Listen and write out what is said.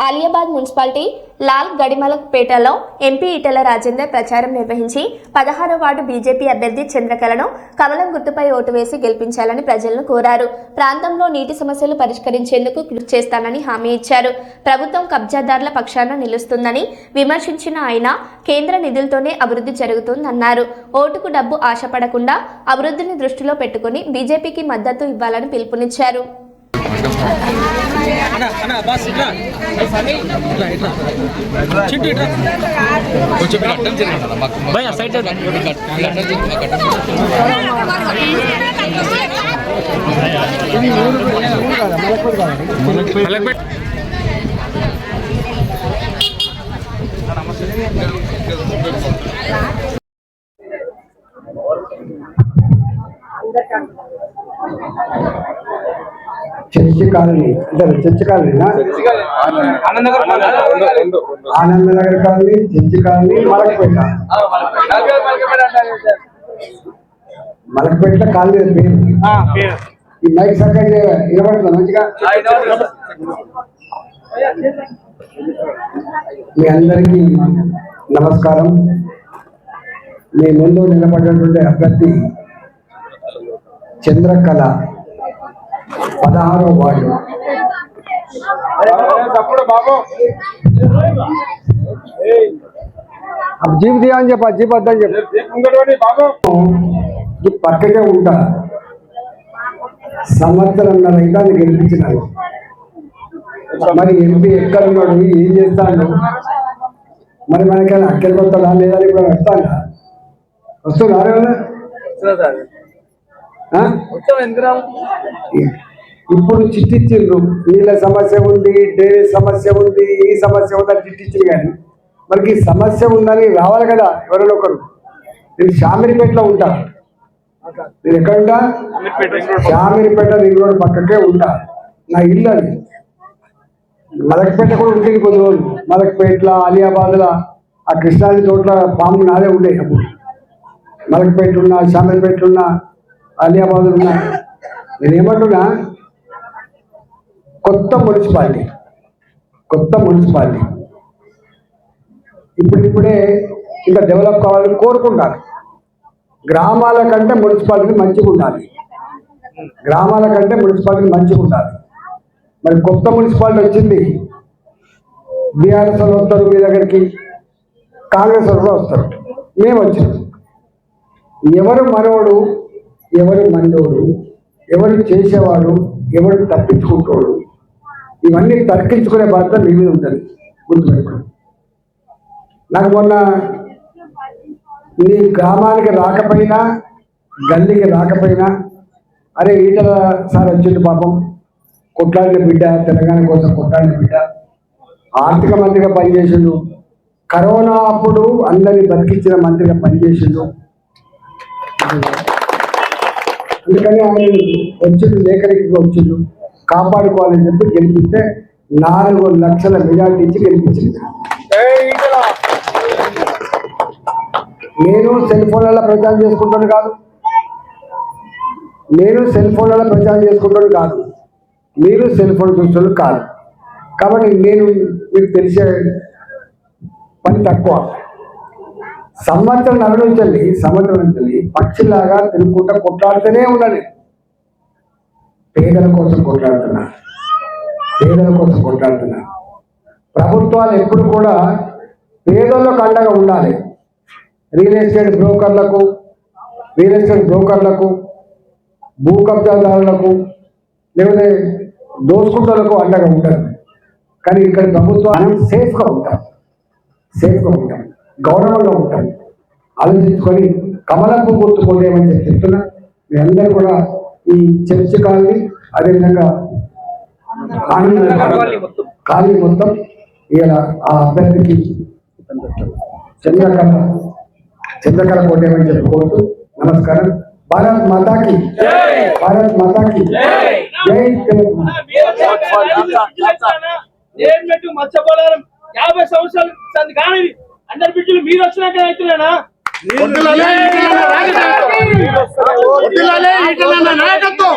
Aliabad municipality Lal గడిమలపేటలో MP Etela Rajender ప్రచారం నిర్వహించి 16వ ward BJP అభ్యర్థి చంద్రకళను కమలం గుర్తుపై ఓటు వేసి గెలిపించాలని ప్రజలను కోరారు. ప్రాంతంలో నీటి సమస్యలు పరిష్కరించేందుకు కృషి చేస్తానని హామీ ఇచ్చారు. ప్రభుత్వం కబ్జాదారుల పక్షాన నిలుస్తుందని విమర్శించిన ఆయన కేంద్ర నిధులతోనే అభివృద్ధి జరుగుతుందన్నారు. ఓటుకు డబ్బు ఆశపడకుండా అభివృద్ధిని దృష్టిలో పెట్టుకుని బీజేపీకి మద్దతు ఇవ్వాలని పిలుపునిచ్చారు. చర్చి కాలనీ చర్చి కాలనీనా Anandnagar colony church colony Malakpet colony పేరు. ఈ మైక్ సర్కారు ఇవ్వబడుతుంది మంచిగా. మీ అందరికీ నమస్కారం. మీ ముందు నిలబడినటువంటి అభ్యర్థి చంద్రకళ 16వ వార్డు. జీప్ దియా అని చెప్పా, జీప్ వద్దని చెప్పి పక్కనే ఉంటా. సంవత్సరంన్నర అయితే అది గెలిపించినారు. మరి ఎంపీ ఎక్కడ ఉన్నాడు, ఏం చేస్తాడు, మరి మనకైనా అక్కడికి వస్తాడా లేదా ఇప్పుడు వస్తాడా? వస్తున్నారా? ఇప్పుడు చిట్టిచ్చిండ్రు. నీళ్ళ సమస్య ఉంది, డైరీ సమస్య ఉంది, ఈ సమస్య ఉందని చిట్టిచ్చింది. కానీ మనకి సమస్య ఉందని రావాలి కదా ఎవరైనా ఒకరు. నేను షామిరిపేటలో ఉంటా. నేను ఎక్కడ ఉంటా? షామిరిపేట రింగ్ రోడ్ పక్కకే ఉంటా. నా ఇల్లు అది. మలకపేట కూడా ఉంటుంది కొద్ది రోజులు. మలకపేటలో ఆలియాబాద్లో ఆ కృష్ణాది తోటల పాము నాదే ఉండే. అప్పుడు మలకపేట ఉన్నా, షామిరిపేట ఉన్నా, ఆలియాబాద్ ఉన్నా. నేనేమంటున్నా, కొత్త మున్సిపాలిటీ ఇప్పుడిప్పుడే ఇంకా డెవలప్ కావాలని కోరుకుంటారు. గ్రామాల కంటే మున్సిపాలిటీ మంచిగా ఉండాలి. మరి కొత్త మున్సిపాలిటీ వచ్చింది. బీఆర్ఎస్ వాళ్ళు వస్తారు మీ దగ్గరికి, కాంగ్రెస్ వాళ్ళు వస్తారు, మేము వచ్చినాం. ఎవరు మనోడు, ఎవరు మండోడు, ఎవరు చేసేవాడు, ఎవరు తప్పించుకుంటాడు, ఇవన్నీ తర్కించుకునే బాధ్యత మీ మీద ఉంటుంది. గుర్తుపెట్టుకోండి. నాకు మొన్న నీ గ్రామానికి రాకపోయినా, గల్లీకి రాకపోయినా, అరే ఈటల సార్ వచ్చింది పాపం, కొట్లాడిన బిడ్డ, తెలంగాణ కోసం కొట్లాడిన బిడ్డ, ఆర్థిక మంత్రిగా పనిచేసిండు, కరోనా అప్పుడు అందరినీ బతికించిన మంత్రిగా పనిచేసిండు. అందుకని ఆయన వచ్చిండు, లేఖరికి వచ్చిండు, కాపాడుకోవాలని చెప్పి గెలిపిస్తే 4 లక్షల మెజార్టీ ఇచ్చి గెలిపించింది. నేను సెల్ ఫోన్లలో ప్రచారం చేసుకుంటాను కాదు, మీరు సెల్ ఫోన్ చూస్తున్నారు కాదు. కాబట్టి నేను మీకు తెలిసే పని తక్కువ. సంవత్సరం నుంచి పక్షిలాగా తిరుగుకుంటా కొట్లాడుతూనే ఉండాలి. పేదల కోసం కొట్లాడుతున్నా. ప్రభుత్వాలు ఎప్పుడు కూడా పేదలకు అండగా ఉండాలి. రియల్ ఎస్టేట్ బ్రోకర్లకు, భూ కబ్జాదారులకు, లేకపోతే దోసుకుంటలకు అండగా ఉంటారు. కానీ ఇక్కడ ప్రభుత్వం మనం సేఫ్గా ఉంటాం, గౌరవంగా ఉంటాం. ఆలోచించుకొని కమలపు గుర్తుకోలేమని చెప్తున్నా. మీ అందరూ కూడా ఈ చర్చి కాలనీ, అదేవిధంగా కాలనీ మొత్తం ఇలా ఆ అభ్యర్థికి చంద్రకళ కోటేమని చెప్పుకోవచ్చు. నమస్కారం. భారత్ మాతాకి జై తెలంగాణ. 50 సంవత్సరాలు కానీ అందరి బిడ్డలు మీరు వచ్చినాక అవుతున్నానా? నాయకత్వం